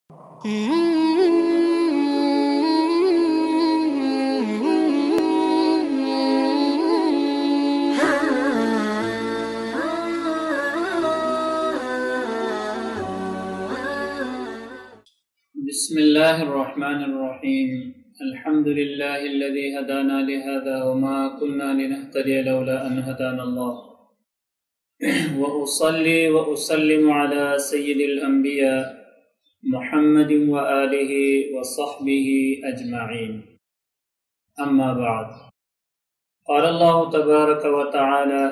بسم الله الرحمن الرحيم. الحمد لله الذي هدانا لهذا وما كنا لنهتدي لولا أن هدانا الله. وأصلي وأسلم على سيد الأنبياء محمد وآله وصحبه أجمعين. أما بعد، قال الله تبارك وتعالى: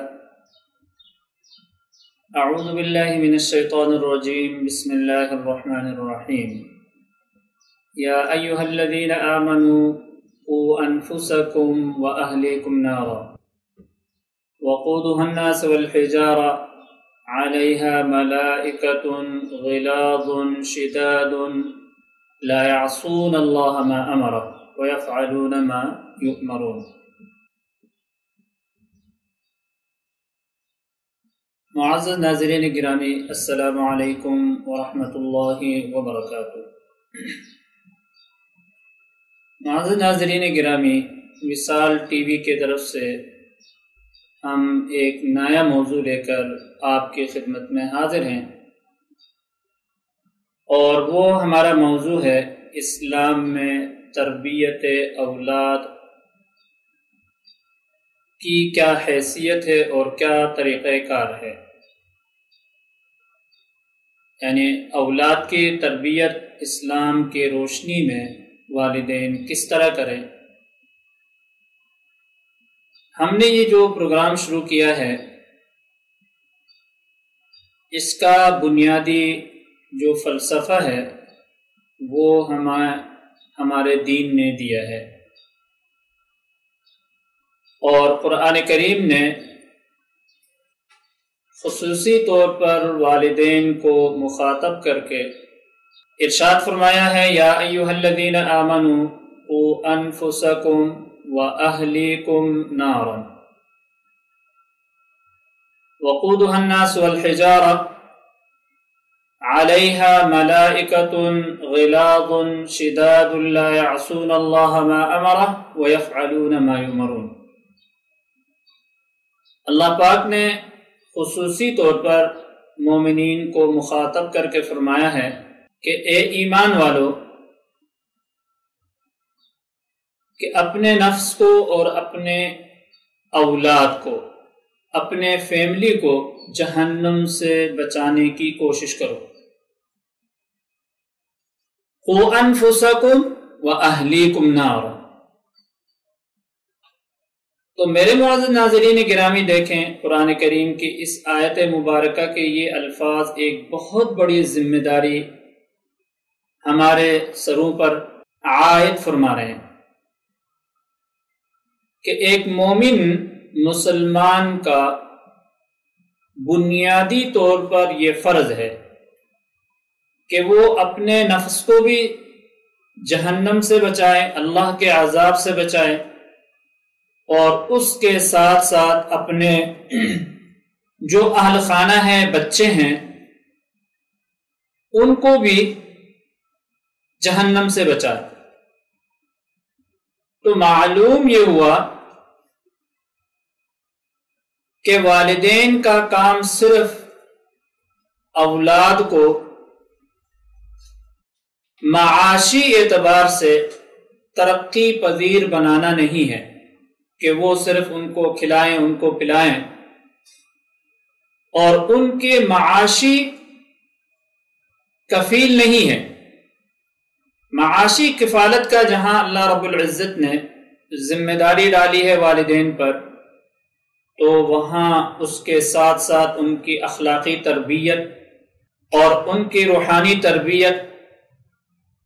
أعوذ بالله من الشيطان الرجيم. بسم الله الرحمن الرحيم. يا أيها الذين آمنوا قوا أنفسكم وأهليكم نارا وقودها الناس والحجارة عليها ملائكة غلاظ شداد لا يعصون الله ما أمره ويفعلون ما يؤمرون. معزز ناظرین گرامی، السلام علیکم ورحمۃ اللہ وبرکاتہ۔ معزز ناظرین گرامی، وصال ٹی وی کے طرف سے ہم ایک نیا موضوع لے کر آپ کی خدمت میں حاضر ہیں، اور وہ ہمارا موضوع ہے اسلام میں تربیت اولاد کی کیا حیثیت ہے اور کیا طریقہ کار ہے، یعنی اولاد کی تربیت اسلام کی روشنی میں والدین کس طرح کریں۔ ہم نے یہ جو پروگرام شروع کیا ہے، اس کا بنیادی جو فلسفہ ہے وہ ہمارے دین نے دیا ہے، اور قرآن کریم نے خصوصی طور پر والدین کو مخاطب کر کے ارشاد فرمایا ہے: یا ایھا الذین آمنوا قوا انفسکم واہلیکم نارا وقودها الناس والحجارہ علیہا ملائکۃ غلاظ شداد لا یعصون اللہ ما امرہ ویفعلون ما یؤمرون۔ اللہ پاک نے خصوصی طور پر مومنین کو مخاطب کر کے فرمایا ہے کہ اے ایمان والو، کہ اپنے نفس کو اور اپنے اولاد کو، اپنے فیملی کو جہنم سے بچانے کی کوشش کرو۔ قوا انفسکم واہلیکم نارا۔ تو میرے معزز ناظرین گرامی دیکھیں، قرآن کریم کی اس آیت مبارکہ کے یہ الفاظ ایک بہت بڑی ذمہ داری ہمارے سروں پر عائد فرما رہے ہیں کہ ایک مومن مسلمان کا بنیادی طور پر یہ فرض ہے کہ وہ اپنے نفس کو بھی جہنم سے بچائے، اللہ کے عذاب سے بچائے، اور اس کے ساتھ ساتھ اپنے جو اہل خانہ ہیں، بچے ہیں، ان کو بھی جہنم سے بچائے۔ تو معلوم یہ ہوا کہ والدین کا کام صرف اولاد کو معاشی اعتبار سے ترقی پذیر بنانا نہیں ہے کہ وہ صرف ان کو کھلائیں، ان کو پلائیں، اور ان کے معاشی کفیل نہیں ہے۔ معاشی کفالت کا جہاں اللہ رب العزت نے ذمہ داری ڈالی ہے والدین پر، تو وہاں اس کے ساتھ ساتھ ان کی اخلاقی تربیت اور ان کی روحانی تربیت،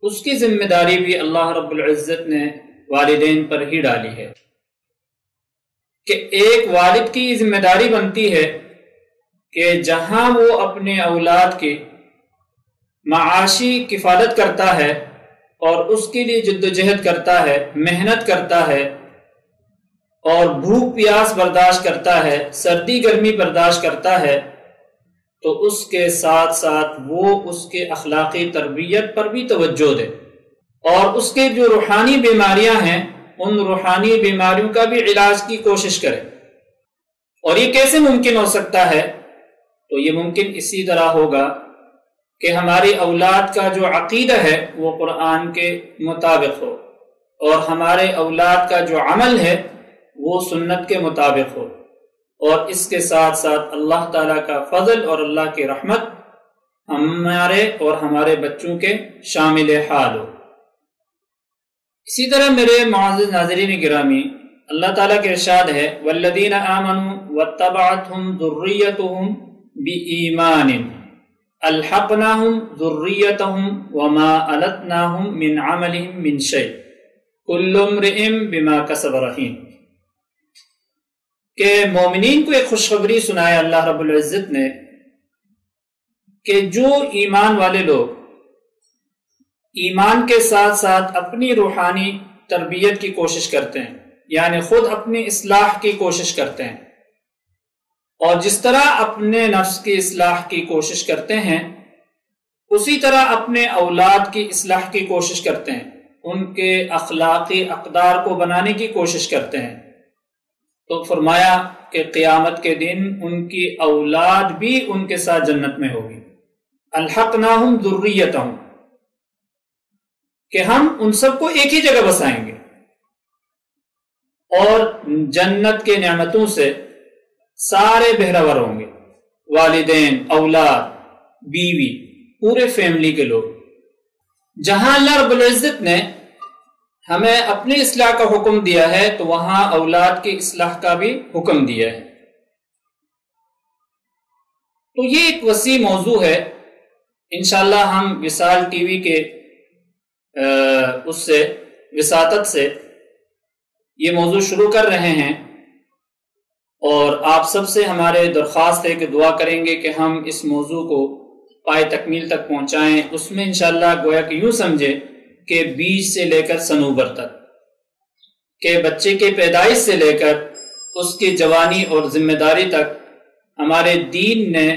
اس کی ذمہ داری بھی اللہ رب العزت نے والدین پر ہی ڈالی ہے کہ ایک والد کی ذمہ داری بنتی ہے کہ جہاں وہ اپنے اولاد کی معاشی کفالت کرتا ہے اور اس کے لیے جد و جہد کرتا ہے، محنت کرتا ہے، اور بھوک پیاس برداشت کرتا ہے، سردی گرمی برداشت کرتا ہے، تو اس کے ساتھ ساتھ وہ اس کے اخلاقی تربیت پر بھی توجہ دے، اور اس کے جو روحانی بیماریاں ہیں ان روحانی بیماریوں کا بھی علاج کی کوشش کرے۔ اور یہ کیسے ممکن ہو سکتا ہے؟ تو یہ ممکن اسی طرح ہوگا کہ ہماری اولاد کا جو عقیدہ ہے وہ قرآن کے مطابق ہو، اور ہمارے اولاد کا جو عمل ہے وہ سنت کے مطابق ہو، اور اس کے ساتھ ساتھ اللہ تعالیٰ کا فضل اور اللہ کی رحمت ہمارے اور ہمارے بچوں کے شامل حال ہو۔ اسی طرح میرے معزز ناظرین گرامی، اللہ تعالیٰ کے ارشاد ہے والذین آمنوا واتبعتهم ذریتهم بإیمان الحقناهم ذریتهم وما التناهم من عملهم من شیء کل امرئ بما کسب رہین، کہ مومنین کو ایک خوشخبری سنایا اللہ رب العزت نے کہ جو ایمان والے لوگ ایمان کے ساتھ ساتھ اپنی روحانی تربیت کی کوشش کرتے ہیں، یعنی خود اپنی اصلاح کی کوشش کرتے ہیں، اور جس طرح اپنے نفس کی اصلاح کی کوشش کرتے ہیں اسی طرح اپنے اولاد کی اصلاح کی کوشش کرتے ہیں، ان کے اخلاقی اقدار کو بنانے کی کوشش کرتے ہیں، تو فرمایا کہ قیامت کے دن ان کی اولاد بھی ان کے ساتھ جنت میں ہوگی۔ الحقناہم ذریتہم، کہ ہم ان سب کو ایک ہی جگہ بسائیں گے، اور جنت کے نعمتوں سے سارے بہرور ہوں گے، والدین، اولاد، بیوی، پورے فیملی کے لوگ۔ جہاں اللہ رب العزت نے ہمیں اپنی اصلاح کا حکم دیا ہے تو وہاں اولاد کی اصلاح کا بھی حکم دیا ہے۔ تو یہ ایک وسیع موضوع ہے، انشاءاللہ ہم وصال ٹی وی کے اس سے وساطت سے یہ موضوع شروع کر رہے ہیں، اور آپ سب سے ہمارے درخواست ہے کہ دعا کریں گے کہ ہم اس موضوع کو پائے تکمیل تک پہنچائیں۔ اس میں انشاءاللہ گویا کہ یوں سمجھے کہ بیج سے لے کر صنوبر تک، کہ بچے کے پیدائش سے لے کر اس کی جوانی اور ذمہ داری تک ہمارے دین نے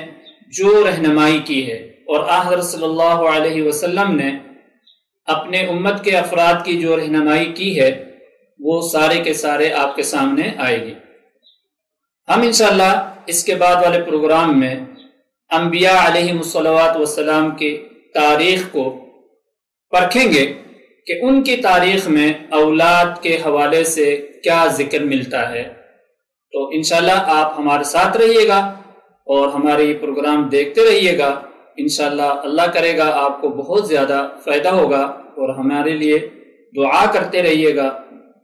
جو رہنمائی کی ہے، اور حضرت صلی اللہ علیہ وسلم نے اپنے امت کے افراد کی جو رہنمائی کی ہے وہ سارے کے سارے آپ کے سامنے آئے گی۔ ہم انشاءاللہ اس کے بعد والے پروگرام میں انبیاء علیہم الصلوات والسلام کی تاریخ کو پرکھیں گے کہ ان کی تاریخ میں اولاد کے حوالے سے کیا ذکر ملتا ہے۔ تو انشاءاللہ آپ ہمارے ساتھ رہیے گا اور ہمارے یہ پروگرام دیکھتے رہیے گا، انشاءاللہ اللہ کرے گا آپ کو بہت زیادہ فائدہ ہوگا، اور ہمارے لیے دعا کرتے رہیے گا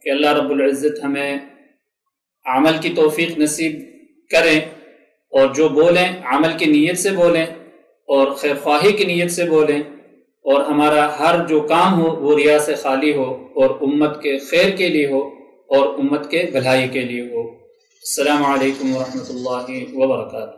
کہ اللہ رب العزت ہمیں عمل کی توفیق نصیب کریں، اور جو بولیں عمل کی نیت سے بولیں اور خیر خواہی کی نیت سے بولیں، اور ہمارا ہر جو کام ہو وہ ریا سے خالی ہو اور امت کے خیر کے لیے ہو اور امت کے بھلائی کے لیے ہو۔ السلام علیکم ورحمۃ اللہ وبرکاتہ۔